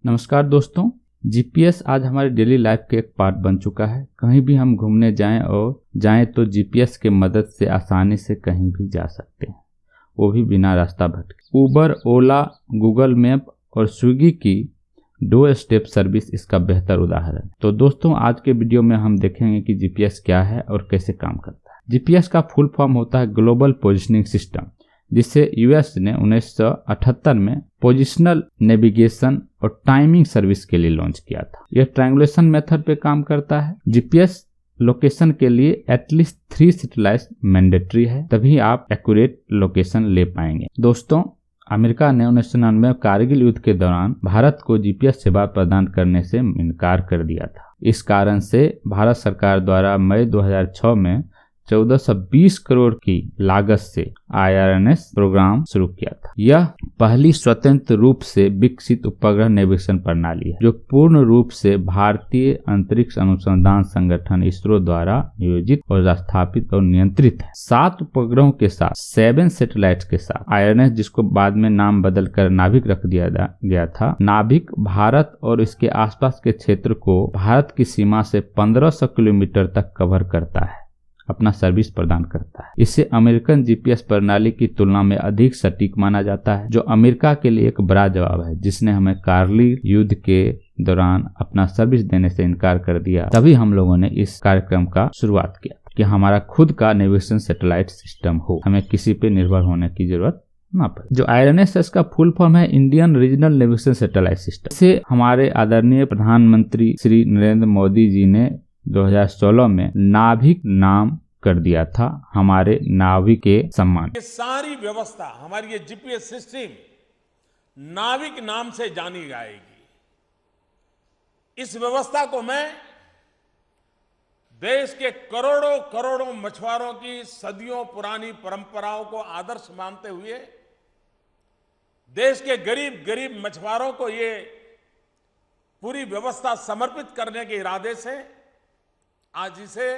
नमस्कार दोस्तों, जीपीएस आज हमारे डेली लाइफ के एक पार्ट बन चुका है। कहीं भी हम घूमने जाएं तो जीपीएस के मदद से आसानी से कहीं भी जा सकते हैं, वो भी बिना रास्ता भटके। उबर, ओला, गूगल मैप और स्विगी की 2 स्टेप सर्विस इसका बेहतर उदाहरण है। तो दोस्तों, आज के वीडियो में हम देखेंगे कि जीपीएस क्या है और कैसे काम करता है। जीपीएस का फुल फॉर्म होता है ग्लोबल पोजिशनिंग सिस्टम, जिसे यूएस ने 1978 में पोजिशनल नेविगेशन और टाइमिंग सर्विस के लिए लॉन्च किया था। यह ट्रायंगुलेशन मेथड पे काम करता है। जीपीएस लोकेशन के लिए एटलीस्ट 3 सैटेलाइट मैंडेटरी है, तभी आप एक्यूरेट लोकेशन ले पाएंगे। दोस्तों, अमेरिका ने 1999 कारगिल युद्ध के दौरान भारत को जीपीएस सेवा प्रदान करने से इनकार कर दिया था। इस कारण से भारत सरकार द्वारा मई 2006 में 1420 करोड़ की लागत से IRNS प्रोग्राम शुरू किया था। यह पहली स्वतंत्र रूप से विकसित उपग्रह नेविगेशन प्रणाली है, जो पूर्ण रूप से भारतीय अंतरिक्ष अनुसंधान संगठन इसरो द्वारा नियोजित और स्थापित और नियंत्रित है। 7 उपग्रहों के साथ 7 सैटेलाइट के साथ IRNS, जिसको बाद में नाम बदलकर नाभिक रख दिया गया था, नाभिक भारत और इसके आसपास के क्षेत्र को भारत की सीमा से 1500 किलोमीटर तक कवर करता है, अपना सर्विस प्रदान करता है। इसे अमेरिकन जीपीएस प्रणाली की तुलना में अधिक सटीक माना जाता है, जो अमेरिका के लिए एक बड़ा जवाब है, जिसने हमें कारगिल युद्ध के दौरान अपना सर्विस देने से इनकार कर दिया। तभी हम लोगों ने इस कार्यक्रम का शुरुआत किया कि हमारा खुद का नेविगेशन सैटेलाइट सिस्टम हो, हमें किसी पे निर्भर होने की जरूरत ना पड़े। जो IRNS इसका फुल फॉर्म है Indian regional navigation satellite system. इसे हमारे आदरणीय प्रधानमंत्री श्री नरेंद्र मोदी जी ने 2016 में नाभिक नाम कर दिया था, हमारे नाभिक के सम्मान। ये सारी व्यवस्था, हमारी ये जीपीएस सिस्टम नाविक नाम से जानी जाएगी। इस व्यवस्था को मैं देश के करोड़ों करोड़ों मछुआरों की सदियों पुरानी परंपराओं को आदर्श मानते हुए देश के गरीब गरीब मछुआरों को ये पूरी व्यवस्था समर्पित करने के इरादे से आज इसे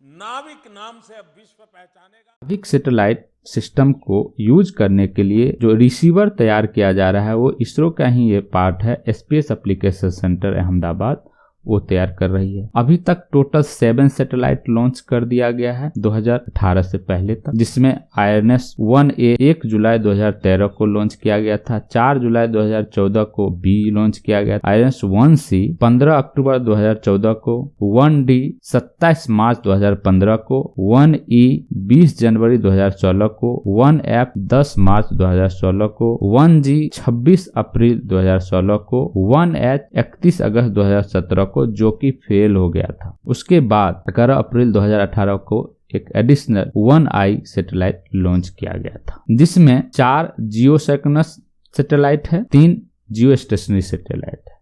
नाविक नाम से अब विश्व पहचानेगा। नाभिक सैटेलाइट सिस्टम को यूज करने के लिए जो रिसीवर तैयार किया जा रहा है, वो इसरो का ही ये पार्ट है। स्पेस एप्लीकेशन सेंटर अहमदाबाद वो तैयार कर रही है। अभी तक टोटल 7 सैटेलाइट लॉन्च कर दिया गया है 2018 से पहले तक, जिसमें IRNS 1A 1 जुलाई 2013 को लॉन्च किया गया था, 4 जुलाई 2014 को B लॉन्च किया गया था, IRNS 1C 15 अक्टूबर 2014 को, 1D 27 मार्च 2015 को, 1E 20 जनवरी 2016 को, 1F 10 मार्च 2016 को, 1G 26 अप्रैल 2016 को, 1H 31 अगस्त 2017 को, जो कि फेल हो गया था। उसके बाद 11 अप्रैल 2018 को एक एडिशनल 1I सैटेलाइट लॉन्च किया गया था, जिसमें 4 जियोसिंक्रोनस सैटेलाइट है, 3 जियो स्टेशनरी सैटेलाइट है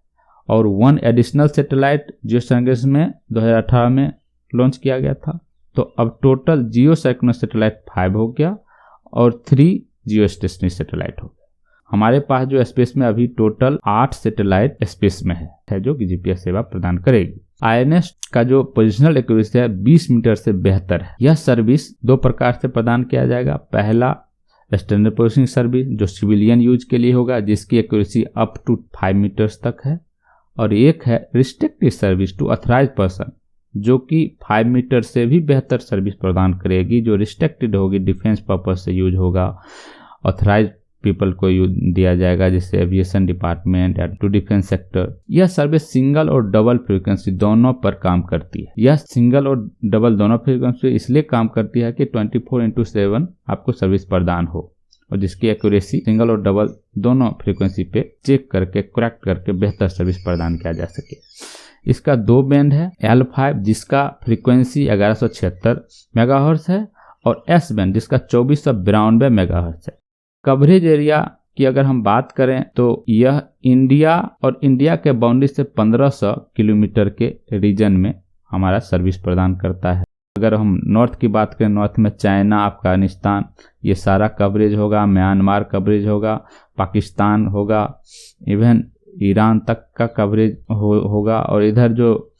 और 1 एडिशनल सैटेलाइट जियोसिंक्रोनस में 2018 में लॉन्च किया गया था। तो अब टोटल जियोसिंक्रोनस सैटेलाइट 5 हो गया और 3 जियो स्टेशनरी सैटेलाइट हो गया। हमारे पास जो स्पेस में अभी टोटल 8 सैटेलाइट स्पेस में है जो कि जीपीएस सेवा प्रदान करेगी। IRNS का जो पोजिशनल एक्यूरेसी है 20 मीटर से बेहतर है। यह सर्विस 2 प्रकार से प्रदान किया जाएगा। पहला स्टैंडर्ड पोजिशनिंग सर्विस, जो सिविलियन यूज के लिए होगा, जिसकी एक्यूरेसी अप टू 5 मीटर्स तक है, और एक है restricted service to authorise person, जो कि 5 मीटर से भी बेहतर सर्विस प्रदान करेगी, जो रिस्ट्रिक्टेड होगी, डिफेंस पर्पज से यूज होगा, ऑथराइज पीपल को दिया जाएगा, जैसे एविएशन डिपार्टमेंट या टू डिफेंस सेक्टर। यह सर्विस सिंगल और डबल फ्रीक्वेंसी दोनों पर काम करती है। यह सिंगल और डबल दोनों फ्रीक्वेंसी इसलिए काम करती है कि 24/7 आपको सर्विस प्रदान हो, और जिसकी एक्यूरेसी सिंगल और डबल दोनों फ्रीक्वेंसी पे चेक करके करेक्ट करके बेहतर सर्विस प्रदान किया जा सके। इसका 2 बैंड है, L5 जिसका फ्रीक्वेंसी 1176 मेगाहर्ट्ज है, और S बैंड जिसका 2492 मेगाहर्ट्ज है। कवरेज एरिया की अगर हम बात करें तो यह इंडिया और इंडिया के बाउंड्री से 1500 किलोमीटर के रीजन में हमारा सर्विस प्रदान करता है। अगर हम नॉर्थ की बात करें, नॉर्थ में चाइना, अफगानिस्तान, ये सारा कवरेज होगा, म्यांमार कवरेज होगा, पाकिस्तान होगा, इवन ईरान तक का कवरेज होगा, और इधर जो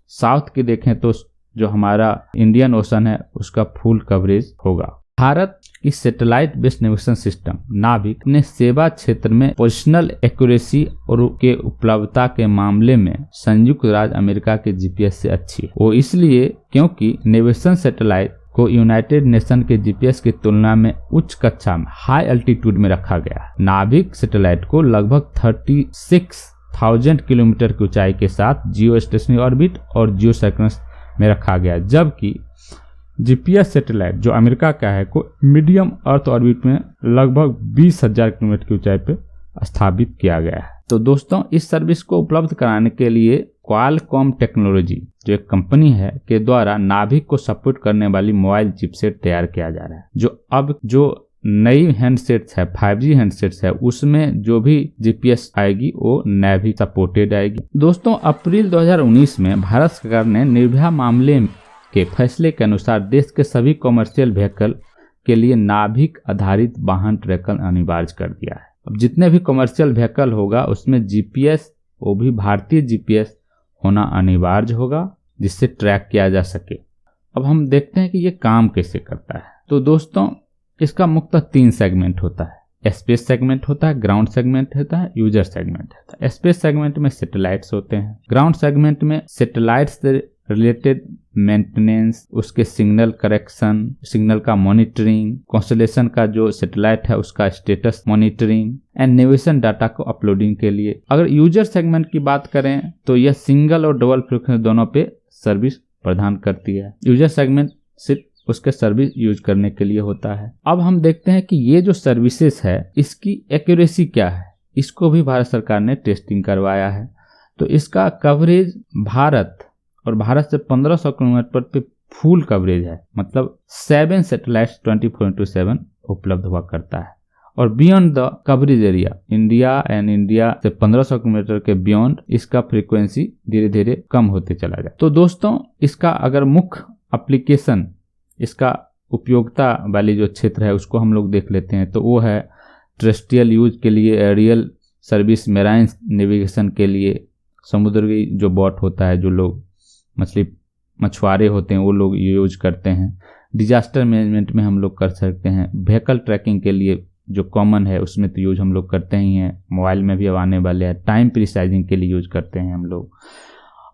साउथ की देखें तो जो हमारा इंडियन ओशन है उसका फुल कवरेज होगा। भारत की सैटेलाइट बेस्ड नेविगेशन सिस्टम नाभिक अपने सेवा क्षेत्र में पोजिशनल एक्यूरेसी और के उपलब्धता के मामले में संयुक्त राज्य अमेरिका के जीपीएस से अच्छी है। वो इसलिए क्योंकि नेविगेशन सैटेलाइट को यूनाइटेड नेशन के जीपीएस की तुलना में उच्च कक्षा में हाई अल्टीट्यूड में रखा गया है। नाभिक सैटेलाइट को लगभग 36,000 किलोमीटर की ऊंचाई के साथ जियो स्टेशनरी ऑर्बिट और जियो सर्कम्फरेंस में रखा गया है, जबकि जीपीएस सैटेलाइट जो अमेरिका का है को मीडियम अर्थ ऑर्बिट में लगभग 20,000 किलोमीटर की ऊंचाई पर स्थापित किया गया है। तो दोस्तों, इस सर्विस को उपलब्ध कराने के लिए क्वालकॉम टेक्नोलॉजी जो एक कंपनी है के द्वारा नाभिक को सपोर्ट करने वाली मोबाइल चिपसेट तैयार किया जा रहा है। जो नई हैंडसेट्स है 5G हैंडसेट्स है उसमें जो भी जीपीएस आएगी वो नाभिक सपोर्टेड आएगी। दोस्तों, अप्रैल 2019 में भारत सरकार ने निर्भया मामले के फैसले के अनुसार देश के सभी कॉमर्शियल व्हीकल के लिए नाभिक आधारित वाहन ट्रैकर अनिवार्य कर दिया है। अब जितने भी कॉमर्शियल व्हीकल होगा उसमें जीपीएस, वो भी भारतीय जीपीएस होना अनिवार्य होगा जिससे ट्रैक किया जा सके। अब हम देखते हैं कि ये काम कैसे करता है। तो दोस्तों, इसका मुख्यतः 3 सेगमेंट होता है। स्पेस सेगमेंट होता है, ग्राउंड सेगमेंट होता है, यूजर सेगमेंट होता है। स्पेस सेगमेंट में सैटेलाइट्स होते हैं, ग्राउंड सेगमेंट में सैटेलाइट्स से रिलेटेड मेंटेनेंस, उसके सिग्नल करेक्शन, सिग्नल का मॉनिटरिंग, कॉन्स्टलेशन का जो सैटेलाइट है उसका status monitoring and navigation data को अपलोडिंग के लिए। अगर यूजर सेगमेंट की बात करें तो यह सिंगल और डबल फ्रीक्वेंसी दोनों पे सर्विस प्रदान करती है। यूजर सेगमेंट सिर्फ उसके सर्विस यूज करने के लिए होता है। अब हम देखते हैं कि ये जो सर्विसेज है इसकी एक्यूरेसी क्या है। इसको भी भारत सरकार ने टेस्टिंग करवाया है। तो इसका कवरेज भारत से 1500 किलोमीटर पे फुल कवरेज है, मतलब 7 सैटेलाइट्स 24/7 उपलब्ध हुआ करता है। और beyond the coverage area India से 1500 किलोमीटर के बियॉन्ड इसका फ्रीक्वेंसी धीरे धीरे कम होते चला जाए। तो दोस्तों, इसका अगर मुख्य एप्लीकेशन, इसका उपयोगिता वाली जो क्षेत्र है उसको हम लोग देख लेते हैं तो वो है टेरेस्ट्रियल यूज के लिए, एरियल सर्विस, मेराइन नेविगेशन के लिए, समुद्री जो बोट होता है, जो लोग मछुआरे होते हैं वो लोग यूज करते हैं। डिजास्टर मैनेजमेंट में हम लोग कर सकते हैं। व्हीकल ट्रैकिंग के लिए जो कॉमन है उसमें तो यूज हम लोग करते ही हैं, मोबाइल में भी अब आने वाले हैं। टाइम प्रिसाइजिंग के लिए यूज करते हैं हम लोग,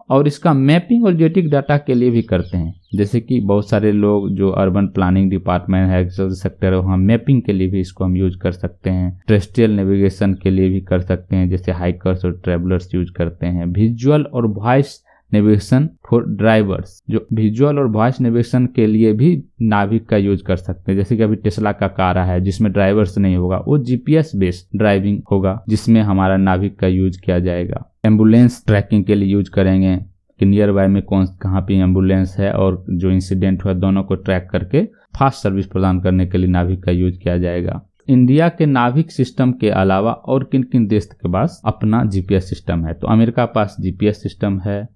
और इसका मैपिंग और जियोटिक डाटा के लिए भी करते हैं। जैसे कि बहुत सारे लोग जो अर्बन प्लानिंग डिपार्टमेंट है, एग्रीकल्चर सेक्टर है, वहाँ मैपिंग के लिए भी इसको हम यूज कर सकते हैं। टेरेस्ट्रियल नेविगेशन के लिए भी कर सकते हैं, जैसे हाइकर्स और ट्रेवलर्स यूज करते हैं। विजुअल और वॉइस नेविगेशन फॉर ड्राइवर्स, जो विजुअल और वॉइस नेविगेशन के लिए भी नाभिक का यूज कर सकते हैं। जैसे कि अभी टेस्ला का कार है जिसमें ड्राइवर्स नहीं होगा, वो जीपीएस बेस्ड ड्राइविंग होगा जिसमें हमारा नाभिक का यूज किया जाएगा। एम्बुलेंस ट्रैकिंग के लिए यूज करेंगे कि नियर बाय में कहाँ पे एम्बुलेंस है और जो इंसिडेंट हुआ दोनों को ट्रैक करके फास्ट सर्विस प्रदान करने के लिए नाभिक का यूज किया जाएगा। इंडिया के नाभिक सिस्टम के अलावा और किन किन देश के पास अपना जीपीएस सिस्टम है? तो अमेरिका के पास जीपीएस सिस्टम है,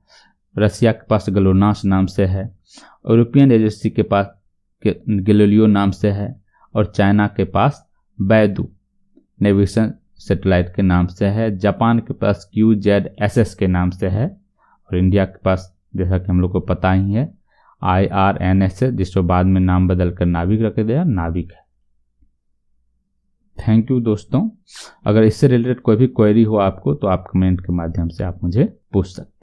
रसिया के पास ग्लोनास नाम से है, यूरोपियन एजेंसी के पास गैलीलियो नाम से है, और चाइना के पास बैदू नेविगेशन सैटेलाइट के नाम से है, जापान के पास QZSS के नाम से है, और इंडिया के पास जैसा कि हम लोग को पता ही है IRNS है, जिसको बाद में नाम बदल कर नाभिक रख दिया, नाभिक है। थैंक यू दोस्तों। अगर इससे रिलेटेड कोई भी क्वेरी हो आपको तो आप कमेंट के माध्यम से आप मुझे पूछ सकते हैं।